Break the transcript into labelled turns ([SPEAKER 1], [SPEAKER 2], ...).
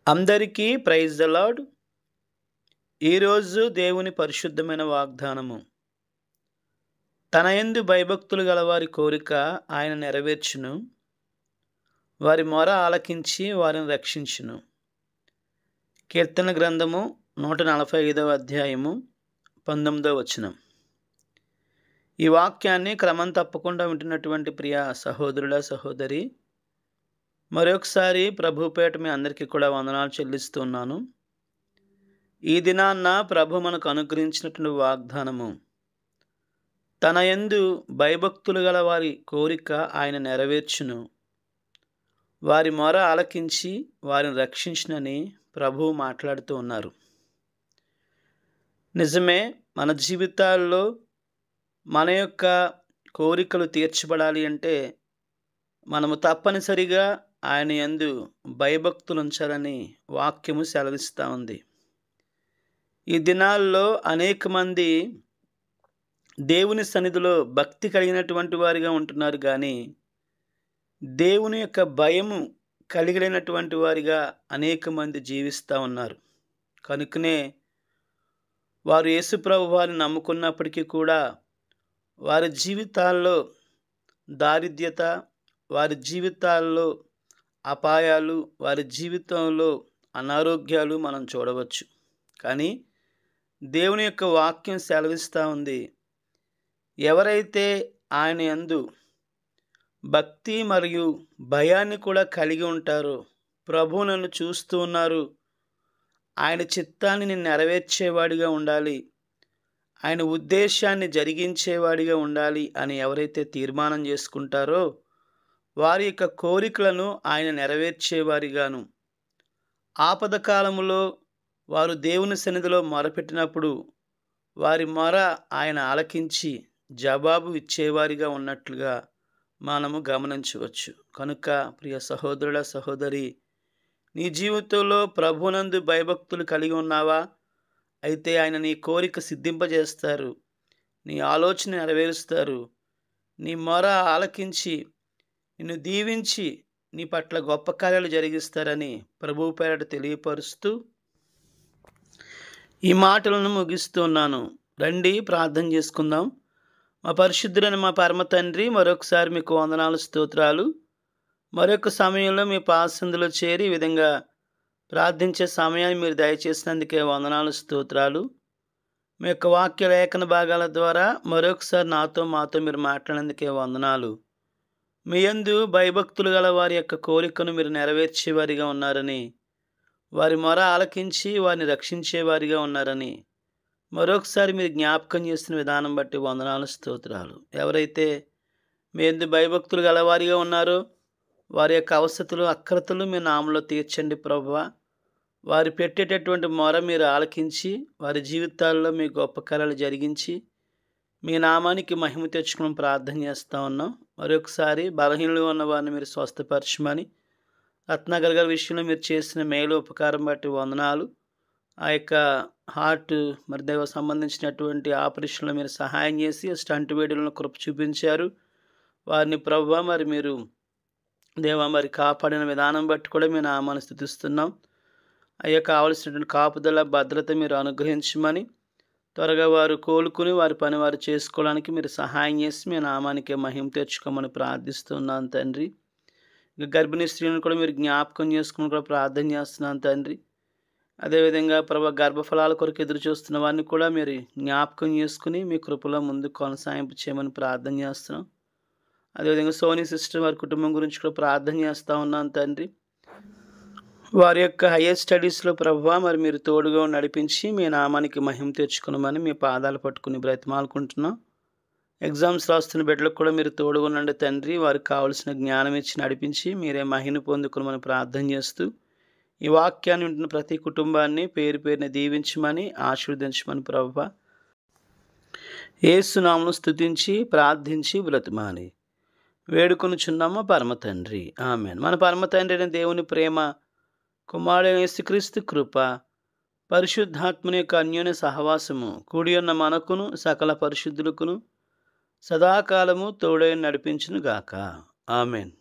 [SPEAKER 1] అందరికీ praise the lord. ఈరోజు దేవుని పరిశుద్ధమైన వాగ్దానము. తన యందు భయభక్తులు గలవారి కోరిక ఆయన నెరవేర్చును, వారి మొర ఆలకించి వారిని రక్షించును. కీర్తన గ్రంథము 145వ అధ్యాయము 19వ వచనం. ఈ వాక్యాన్ని క్రమం తప్పకుండా వింటున్నటువంటి ప్రియ సహోదరుడా సహోదరి, మరొకసారి ప్రభుపేట మీ అందరికీ కూడా వందనాలు చెల్లిస్తున్నాను. ఈ దినాన్న ప్రభు మనకు అనుగ్రహించినటువంటి వాగ్దానము, తన యందు భయభక్తులు గల వారి కోరిక ఆయన నెరవేర్చును, వారి మొర ఆలకించి వారిని రక్షించునని ప్రభువు మాట్లాడుతూ ఉన్నారు. నిజమే, మన జీవితాల్లో మన యొక్క కోరికలు తీర్చబడాలి అంటే మనము తప్పనిసరిగా ఆయన యందు భయభక్తులు ఉంచాలని వాక్యము సెలవిస్తూ ఉంది. ఈ దినాల్లో అనేక మంది దేవుని సన్నిధిలో భక్తి కలిగినటువంటి వారిగా ఉంటున్నారు, కానీ దేవుని యొక్క భయము కలిగినటువంటి వారిగా అనేక మంది జీవిస్తూ ఉన్నారు. కనుకనే వారు యేసుప్రభు వారిని నమ్ముకున్నప్పటికీ కూడా వారి జీవితాల్లో దారిద్ర్యత, వారి జీవితాల్లో అపాయాలు, వారి జీవితంలో అనారోగ్యాలు మనం చూడవచ్చు. కానీ దేవుని యొక్క వాక్యం సెలవిస్తూ ఉంది, ఎవరైతే ఆయన యందు భక్తి మరియు భయాన్ని కూడా కలిగి ఉంటారో, ప్రభువు నన్ను చూస్తూ ఉన్నారు, ఆయన చిత్తాన్ని నేను నెరవేర్చేవాడిగా ఉండాలి, ఆయన ఉద్దేశాన్ని జరిగించేవాడిగా ఉండాలి అని ఎవరైతే తీర్మానం చేసుకుంటారో వారి యొక్క కోరికలను ఆయన నెరవేర్చేవారిగాను, ఆపద కాలములో వారు దేవుని సన్నిధిలో మొరపెట్టినప్పుడు వారి మొర ఆయన ఆలకించి జవాబు ఇచ్చేవారిగా ఉన్నట్లుగా మనము గమనించవచ్చు. కనుక ప్రియ సహోదరుల సహోదరి, నీ జీవితంలో ప్రభునందు భయభక్తులు కలిగి ఉన్నావా? అయితే ఆయన నీ కోరిక సిద్ధింపజేస్తారు, నీ ఆలోచన నెరవేరుస్తారు, నీ మొర ఆలకించి నిన్ను దీవించి నీ పట్ల గొప్ప కార్యాలు జరిగిస్తారని ప్రభువు పేరట తెలియపరుస్తూ ఈ మాటలను ముగిస్తున్నాను. రండి ప్రార్థన చేసుకుందాం. మా పరిశుద్ధులైన మా పరమ తండ్రి, మరొకసారి మీకు వందనాలు స్తోత్రాలు. మరొక సమయంలో మీ పాసందులో చేరి ఈ విధంగా ప్రార్థించే సమయాన్ని మీరు దయచేసినందుకే వందనాలు స్తోత్రాలు. మీ యొక్క వాక్య లేఖన భాగాల ద్వారా మరొకసారి మాతో మీరు మాట్లాడినందుకే వందనాలు. మీ యందు భయభక్తులు గల వారి యొక్క కోరికను మీరు నెరవేర్చేవారిగా ఉన్నారని, వారి మొర ఆలకించి వారిని రక్షించేవారిగా ఉన్నారని మరొకసారి మీరు జ్ఞాపకం చేసిన విధానం బట్టి వందనాలు స్తోత్రాలు. ఎవరైతే మీ యందు భయభక్తులు గలవారిగా ఉన్నారో వారి యొక్క అవసరతలు అక్రతలు మీ నామంలో తీర్చండి ప్రభువా. వారు పెట్టేటటువంటి మొర మీరు ఆలకించి వారి జీవితాల్లో మీ గొప్ప కార్యాలు జరిగించి మీ నామానికి మహిమ తెచ్చుకుని ప్రార్థన చేస్తూ ఉన్నాం. మరొకసారి బలహీనలు ఉన్న వారిని మీరు స్వస్థపరచమని, రత్నాకర్ గారి విషయంలో మీరు చేసిన మేలు ఉపకారం బట్టి వందనాలు. ఆ యొక్క హార్ట్ మరి దేవ సంబంధించినటువంటి ఆపరేషన్లో మీరు సహాయం చేసి స్టంట్ వేడులను కృప చూపించారు. వారిని ప్రభువా మరి మీరు దేవ మరి కాపాడిన విధానం బట్టి కూడా మీ నామాన్ని స్తుతిస్తున్నాం. అయ్యా, కావలసినటువంటి కాపుదల భద్రత మీరు అనుగ్రహించమని, త్వరగా వారు కోలుకుని వారి పని వారు చేసుకోవడానికి మీరు సహాయం చేసి మీ నామానికి మహిమ తెచ్చుకోమని ప్రార్థిస్తున్నాను తండ్రి. ఇక గర్భిణీ స్త్రీలను కూడా మీరు జ్ఞాపకం చేసుకుని కూడా ప్రార్థన చేస్తున్నాను తండ్రి. అదేవిధంగా ప్రభు గర్భఫలాల కొరకు ఎదురు చూస్తున్న వారిని కూడా మీరు జ్ఞాపకం చేసుకుని మీ కృపలో ముందుకు కొనసాగింపు చేయమని ప్రార్థన చేస్తున్నాం. అదేవిధంగా సోనీ సిస్టర్ వారి కుటుంబం గురించి కూడా ప్రార్థన చేస్తూ ఉన్నాను తండ్రి. వారి యొక్క హైయర్ స్టడీస్లో ప్రభువా మరి మీరు తోడుగా నడిపించి మీ నామానికి మహిమ తెచ్చుకున్నామని మీ పాదాలు పట్టుకుని బ్రతిమాలుకుంటున్నాం. ఎగ్జామ్స్ రాస్తున్న బిడ్డలకు కూడా మీరు తోడుగా ఉండండి తండ్రి. వారికి కావలసిన జ్ఞానం ఇచ్చి నడిపించి మీరే మహిమ పొందుకుని ప్రార్థన చేస్తూ ఈ వాక్యాన్ని వింటున్న ప్రతి కుటుంబాన్ని పేరు పేరుని దీవించమని ఆశీర్వదించమని ప్రభువా యేసు నామమున స్తుతించి ప్రార్థించి బ్రతిమాలి వేడుకొనుచున్నాము పరమ తండ్రి, ఆమేన్. మన పరమ తండ్రి అయిన దేవుని ప్రేమ, కుమారుడైన యేసుక్రీస్తు కృప, పరిశుద్ధాత్మని యొక్క అన్యోన్య సహవాసము కూడి ఉన్న మనకును సకల పరిశుద్ధులకును సదాకాలము తోడై నడిపించును గాక. ఆమేన్.